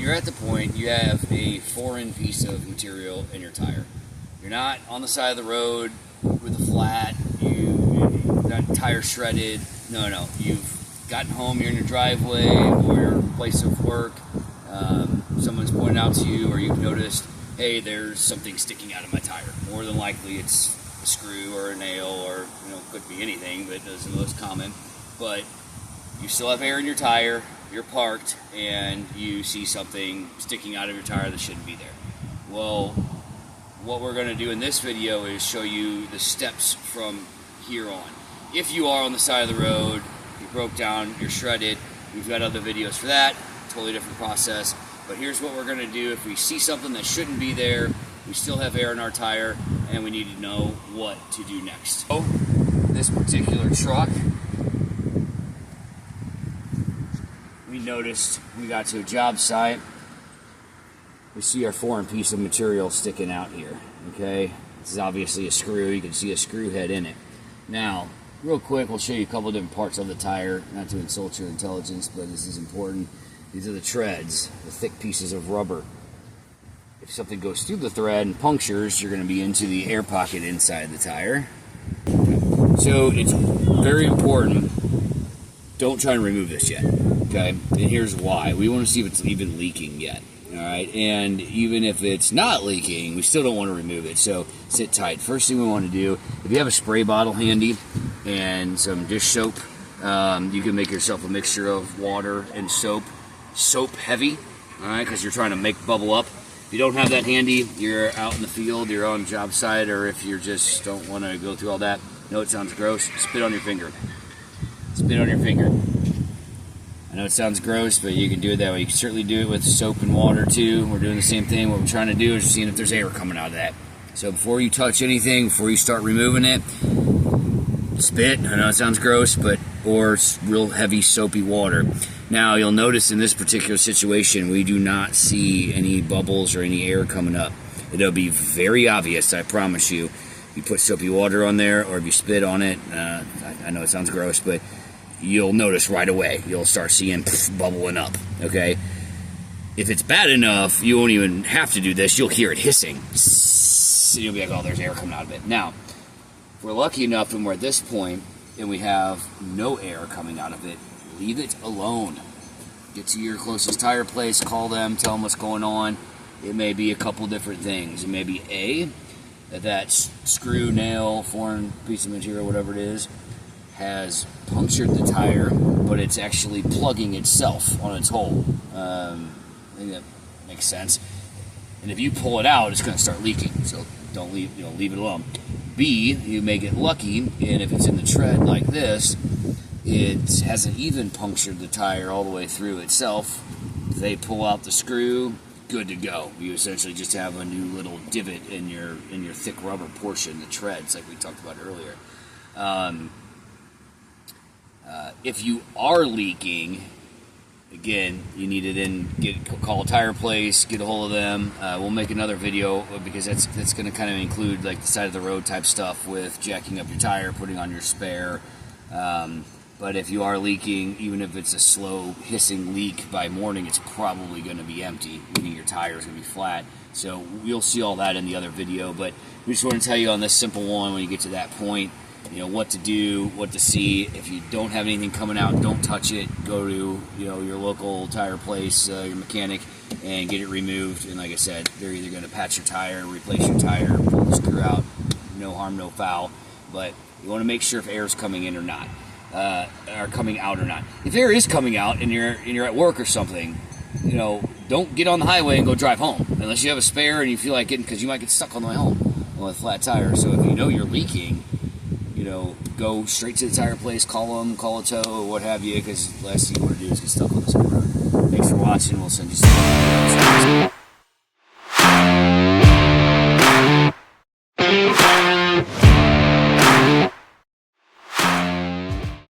you're at the point you have a foreign piece of material in your tire. You're not on the side of the road with a flat, that tire shredded. No. You've gotten home, you're in your driveway or your place of work. Someone's pointed out to you, or you've noticed, hey, there's something sticking out of my tire. More than likely it's a screw or a nail, or could be anything, but it's the most common. But you still have air in your tire, you're parked, and you see something sticking out of your tire that shouldn't be there. Well, what we're going to do in this video is show you the steps from here on. If you are on the side of the road, you broke down, you're shredded, we've got other videos for that, totally different process. But here's what we're going to do if we see something that shouldn't be there, we still have air in our tire, and we need to know what to do next. So, this particular truck, we noticed we got to a job site, we see our foreign piece of material sticking out here, okay? This is obviously a screw, you can see a screw head in it. Now, real quick, we'll show you a couple different parts of the tire, not to insult your intelligence, but this is important. These are the treads, the thick pieces of rubber. If something goes through the thread and punctures, you're going to be into the air pocket inside the tire. So it's very important, don't try and remove this yet, okay? And here's why. We want to see if it's even leaking yet, all right? And even if it's not leaking, we still don't want to remove it, so sit tight. First thing we want to do, if you have a spray bottle handy and some dish soap, you can make yourself a mixture of water and soap. Soap heavy, all right, because you're trying to make bubble up. If you don't have that handy, you're out in the field, you're on a job site, or if you just don't want to go through all that, know it sounds gross, spit on your finger. Spit on your finger. I know it sounds gross, but you can do it that way. You can certainly do it with soap and water too. We're doing the same thing. What we're trying to do is seeing if there's air coming out of that. So before you touch anything, before you start removing it, spit. I know it sounds gross, but or real heavy soapy water. Now you'll notice in this particular situation we do not see any bubbles or any air coming up. It'll be very obvious, I promise you. You put soapy water on there, or if you spit on it, I know it sounds gross, but you'll notice right away. You'll start seeing bubbling up, okay? If it's bad enough, you won't even have to do this. You'll hear it hissing. And you'll be like, oh, there's air coming out of it. Now, if we're lucky enough and we're at this point and we have no air coming out of it, leave it alone. Get to your closest tire place, call them, tell them what's going on. It may be a couple different things. It may be A, that screw, nail, foreign piece of material, whatever it is, has punctured the tire, but it's actually plugging itself on its hole. I think that makes sense. And if you pull it out, it's going to start leaking. So don't leave it alone. B, you may get lucky, and if it's in the tread like this, it hasn't even punctured the tire all the way through itself. They pull out the screw, good to go. You essentially just have a new little divot in your thick rubber portion, the treads, like we talked about earlier. If you are leaking, again, you need to call a tire place, get a hold of them. We'll make another video because that's going to kind of include like the side of the road type stuff with jacking up your tire, putting on your spare. But if you are leaking, even if it's a slow hissing leak, by morning it's probably going to be empty, meaning your tire is going to be flat. So you'll see all that in the other video. But we just want to tell you on this simple one, when you get to that point, what to do, what to see. If you don't have anything coming out, don't touch it. Go to your local tire place, your mechanic, and get it removed. And like I said, they're either going to patch your tire, replace your tire, pull the screw out. No harm, no foul. But you want to make sure if air is coming in or not, are coming out or not. If air is coming out and you're at work or something, don't get on the highway and go drive home unless you have a spare and you feel like getting, because you might get stuck on the way home on a flat tire. So if you know you're leaking, go straight to the tire place, call them, call a tow, or what have you, because the last thing you want to do is get stuck on the side of the road. Thanks for watching. We'll send you some videos.